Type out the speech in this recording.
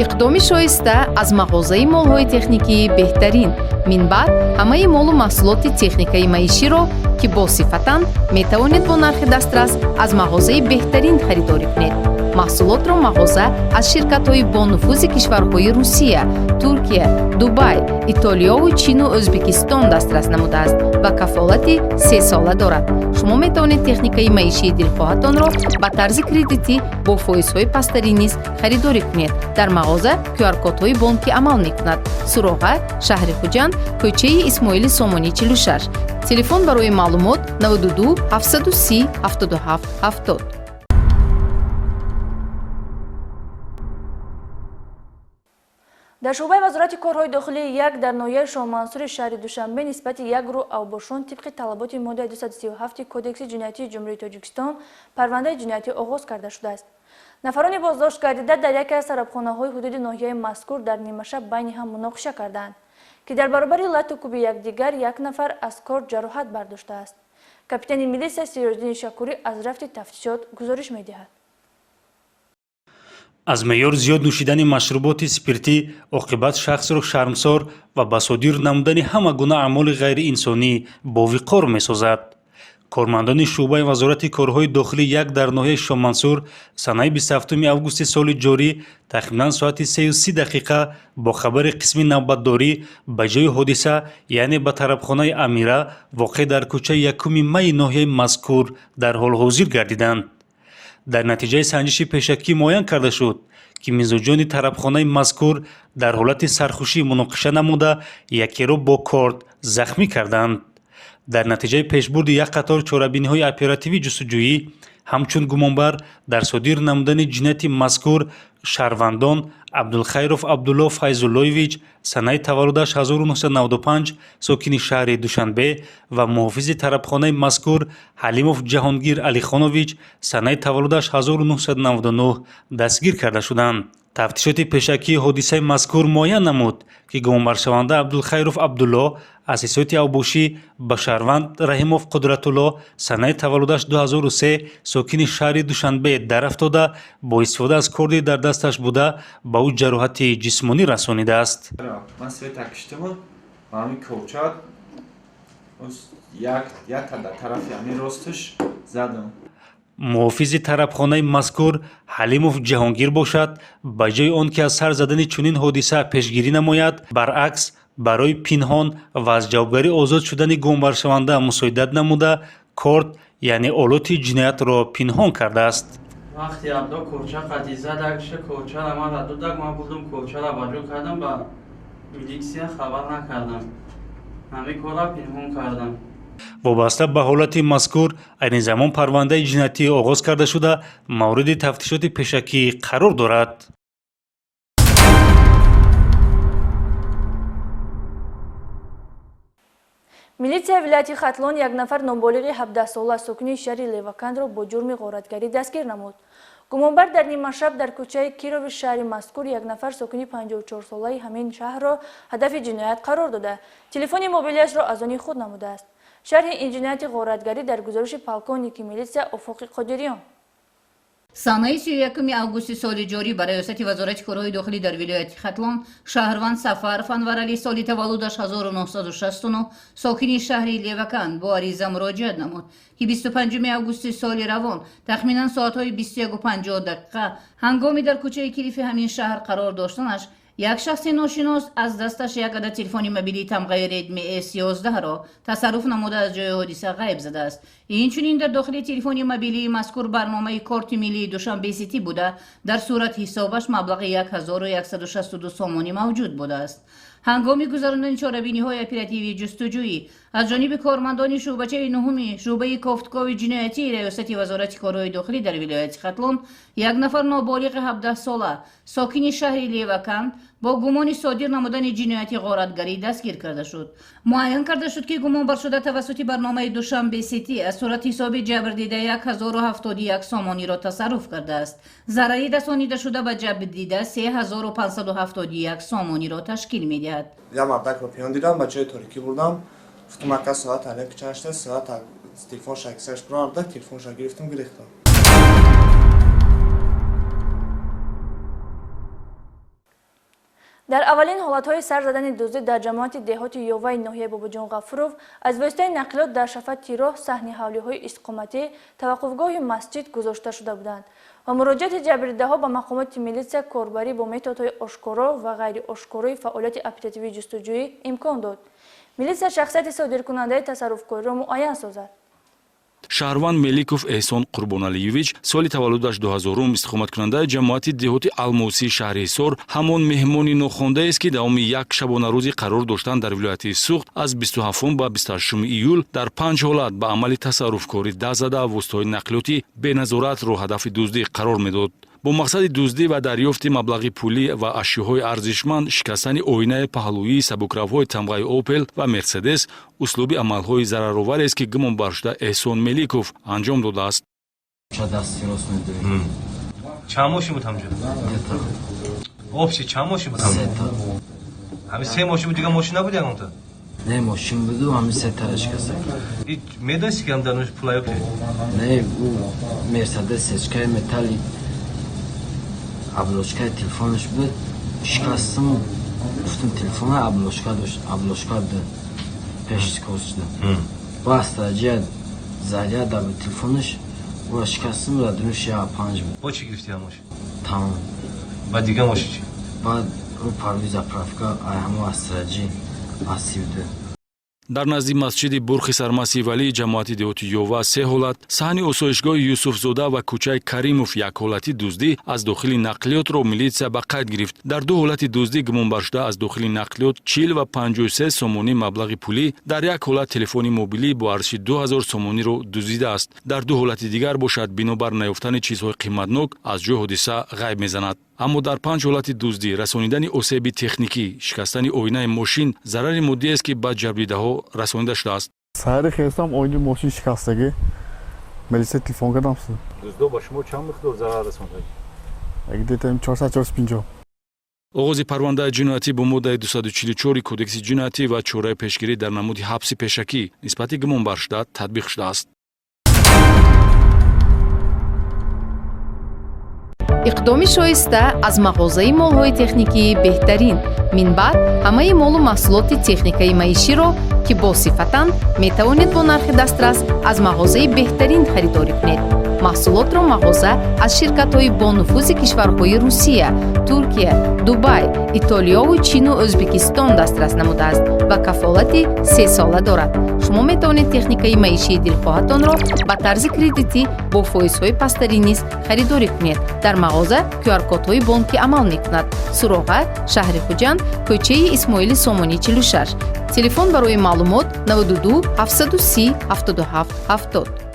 иқдоми шоиста аз мағозаи молҳои техникии беҳтарин минбаъд ҳамаи молу маҳсулоти техникаи маиширо ки босифатанд метавонед бо нархи дастрас аз мағозаи беҳтарин харидорӣ кунед. маҳсулотро мағоза аз ширкатҳои бонуфузи кишварҳои Русия, Туркия, Дубай, Итолиёву Чину Ӯзбекистон дастрас намудааст ва кафолати 3 сола дорад. шумо метавонед техникаи маишии дилхоҳатонро ба тарзи кредитӣ бо фоизҳои пасттарин низ харидорӣ кунед. дар мағоза QR-кодҳои бонкӣ амал мекунад. Суроға, шаҳри Хуҷанд, кӯчаи Исмоили Сомонӣ 46. Телефон барои маълумот 92 730 77 70. дар шуъбаи вазорати корҳои дохилии як дар ноҳияи Шоҳмансури шаҳри Душанбе нисбати як гурӯҳ авбошон тибқи талаботи моддаи 237 Кодекси ҷиноятии Ҷумҳурии Тоҷикистон парвандаи ҷиноятӣ оғоз карда шудааст. нафарони боздошт гардида дар яке аз сарабхонаҳои ҳудуди ноҳияи мазкур дар нимашаб байни ҳам муноқиша карданд ки дар баробари лату кӯби якдигар як нафар аз кор ҷароҳат бардоштааст. капитани милисия Сироҷдини Шакурӣ аз рафти тафтишот гузориш медиҳад. аз меъёр зиёд нӯшидани машруботи спиртӣ оқибат шахсро шармсор ва ба содир намудани ҳама гуна аъмоли ғайриинсонӣ бовиқор месозад. кормандони шуъбаи вазорати корҳои дохилӣ як дар ноҳияи Шоҳмансур санаи 27 августи соли ҷорӣ тахминан соати 3:30 дақиқа бо хабари қисми навбатдорӣ ба ҷои ҳодиса яъне ба тарабхонаи Амира воқеъ дар кӯчаи 1 майи ноҳияи мазкур дар ҳол ҳозир гардиданд. дар натиҷаи санҷиши пешакӣ муайян карда шуд ки мизоҷони тарабхонаи мазкур дар ҳолати сархушӣ муноқиша намуда якеро бо корд захмӣ карданд. дар натиҷаи пешбурди як қатор чорабиниҳои оперативии ҷустуҷӯӣ ҳамчун гумонбар дар содир намудани ҷинояти мазкур шаҳрвандон Абдулхайров Абдулло Файзуллоевич санаи таваллудаш 1995 сокини шаҳри Душанбе ва муҳофизи тарабхонаи мазкур Ҳалимов Ҷаҳонгир Алихонович санаи таваллудаш 1999 дастгир карда шуданд. тафтишоти пешакии ҳодисаи мазкур муайян намуд ки гумонбаршаванда Абдулхайров Абдулло асисоти авбошӣ ба шаҳрванд Раҳимов Қудратулло санаи таваллудаш 2003 сокини шаҳри Душанбе дарафтода бо истифода аз корди дар дасташ буда ба ӯ ҷароҳати ҷисмонӣ расонидааст. Ман света киштиму ва ҳамин кӯчат як тарафи ҳамин росташ задам. муҳофизи тарабхонаи мазкур Ҳалимов Ҷаҳонгир бошад, ба ҷои он ки аз сар задани чунин ҳодиса пешгирӣ намояд, баръакс барои пинҳон ва аз ҷавобгарӣ озод шудани гумонбаршаванда мусоидат намуда корд яъне олоти ҷиноятро пинҳон кардааст. вақти абдо кӯча қатъиза дагша кӯчара мара дудак ман будум кӯчара баҷо кардам ба милисия хабар накардам. ҳамин кора пинҳон кардам. вобаста ба ҳолати мазкур айни замон парвандаи ҷиноятӣ оғоз карда шуда мавриди тафтишоти пешакӣ қарор дорад. милисияи вилояти Хатлон як нафар ноболиғи 17 сола сокини шаҳри Левакандро бо ҷурми ғоратгарӣ дастгир намуд. гумонбар дар нимашаб дар кӯчаи Кирови шаҳри мазкур як нафар сокини 54 солаи ҳамин шаҳрро ҳадафи ҷиноят қарор дода, телефони мобилияшро аз они худ намудааст. шарҳи ин ҷинояти ғоратгарӣ дар гузориши полковники милисия Офоқи Қодириён. санаи 31 августи соли ҷорӣ ба раёсати вазорати корҳои дохилӣ дар вилояти Хатлон шаҳрванд Сафаров Анваралӣ соли таваллудаш 1969 сокини шаҳри Леваканд бо ариза муроҷиат намуд ки 25 августи соли равон тахминан соатҳои 21:50 ҳангоми дар кӯчаи килифи ҳамин шаҳр қарор доштанаш як шахси ношинос аз дасташ як адад телефони мобилии тамғаи Redmi S11-ро тасарруф намуда аз ҷои ҳодиса ғайб задааст. инчунин дар дохили телефони мобилии мазкур барномаи корти миллии Душанбе Сити буда дар сурати ҳисобаш маблағи 1162 сомонӣ мавҷуд будааст. ҳангоми гузарондани чорабиниҳои оперативии ҷустуҷӯӣ аз ҷониби кормандони шӯъбачаи нуҳуми шӯъбаи кофткови ҷиноятии раёсати вазорати корҳои дохилӣ дар вилояти Хатлон як нафар ноболиғи 17 сола сокини шаҳри Леваканд бо гумони содир намудани ҷинояти ғоратгарӣ дастгир карда шуд. муайян карда шуд ки гумонбаршуда тавассути барномаи Душанбе Сити аз сурати ҳисоби ҷабрдида 1071 сомониро тасарруф кардааст. зарари расонида шуда ба ҷабрдида 3571 сомониро ташкил медиҳад. я мабдакро пиён дидам ба ҷои торикӣ бурдам гуфтум ака соат алек чашта соат телефонша кисаш бурам телефонша гирифтам гирехтам. дар аввалин ҳолатҳои сар задани дуздӣ дар ҷамоати деҳоти ёваи ноҳияи Бобоҷон Ғафуров аз воситаи нақлиёт дар шафати роҳ саҳни ҳавлиҳои иstiqomatӣ таваққуфгоҳи масҷид гузошта шуда буданд ва муроҷиати ҷабрдидаҳо ба мақомоти милитсия корбарӣ бо методҳои ошкоро ва ғайриошкорои фаъолияти оперативии ҷустуҷӯӣ имкон дод. Милитсия шахсияти содиркунандаи тасарруфкориро муайян созад. шаҳрванд Меликов Эҳсон Қурбоналиевич соли таваллудаш 2000 истиқоматкунандаи ҷамоати деҳоти Алмосии шаҳри Ҳисор ҳамон меҳмони нохондааст, ки давоми як шабонарӯзи қарор доштанд дар вилояти Суғд аз 27 ба 28 июл дар 5 ҳолат ба амали тасарруфкорӣ даст зада воситаҳои нақлиёти беназоратро ҳадафи дуздӣ қарор медод. бо мақсади дуздӣ ва дарёфти маблағи пулӣ ва ашёҳои арзишманд шикастани оинаи паҳлӯии сабукравҳои тамғаи Opel ва Mercedes услуби амалҳои зарароварест, ки гумон баршуда Эҳсон Меликов анҷом додааст. چند ماشین بود همونجا؟ آبچی چند ماشین بود همونجا؟ 3 تا. همین 3 ماشین بود دیگه ماشین نبود یکم تا؟ نه ماشین بود و همین 3 تاش کسا. هیچ میدونستی که هم در نوش پولای بود؟ نه او مرسدس سچکای متالی ابلوشکای تلفنش بود شکستم گفتم تلفن ابلوشکا داشت ابلوشکا ده پیش کشیده با استراجی زایا در تلفنش و شکستم را درش یا 5 بود. با چی گرفتی هم ماشین؟ تمام. بعد دیگه ماشین چی؟ بعد رو پرویز اپرافکا همه استراجی آسیبده. дар назди масҷиди Бурхи Сармасӣ Валии ҷамоати деҳоти Ёва 3 ҳолат, саҳни осоишгоҳи Юсуфзода ва кӯчаи Каримов 1 ҳолати дуздӣ аз дохили нақлиётро милитсия ба қайд гирифт. Дар 2 ҳолати дуздӣ гумонбаршуда аз дохили нақлиёт 40 ва 53 сомонӣ маблағи пулӣ, дар 1 ҳолат телефони мобилӣ бо арзиши 2000 сомониро дуздидааст. Дар 2 ҳолати дигар бошад бинобар наёфтани чизҳои қиматнок аз ҷои ҳодиса ғайб мезанад. аммо дар 5 ҳолати дуздӣ расонидани осеби техникӣ, шикастани оинаи мошин зарари моддиест, ки ба ҷабридаҳо расонида шудааст. سهر خیستم آینه ماشین شکستگی ملیسه تلفن کردم دزدا با شما چند مقدار ضرر رسوند؟ اگه دیدم 450. оғози парвандаи ҷиноятӣ бо моддаи 244 кодекси ҷиноятӣ ва чораи пешгирӣ дар намуди ҳабси пешакӣ нисбати гумонбаршуда татбиқ шудааст. иқдоми шоиста аз мағозаи молҳои техникии беҳтарин минбаъд ҳамаи молу маҳсулоти техникаи маиширо ки босифатанд метавонед бо нархи дастрас аз мағозаи беҳтарин харидорӣ кунед. маҳсулотро мағоза аз ширкатҳои бонуфузи кишварҳои Русия, Туркия, Дубай, Итолиёву Чину Ӯзбекистон дастрас намудааст ва кафолати 3 сола дорад. шумо метавонед техникаи маишии дилхоҳатонро ба тарзи кредитӣ бо фоизҳои пастарӣ низ харидорӣ кунед. дар мағоза QR-кодҳои бонкӣ амал мекунад. Суроға, шаҳри Хуҷанд, кӯчаи Исмоили Сомонӣ 46. Телефон барои маълумот 92 730 77 70.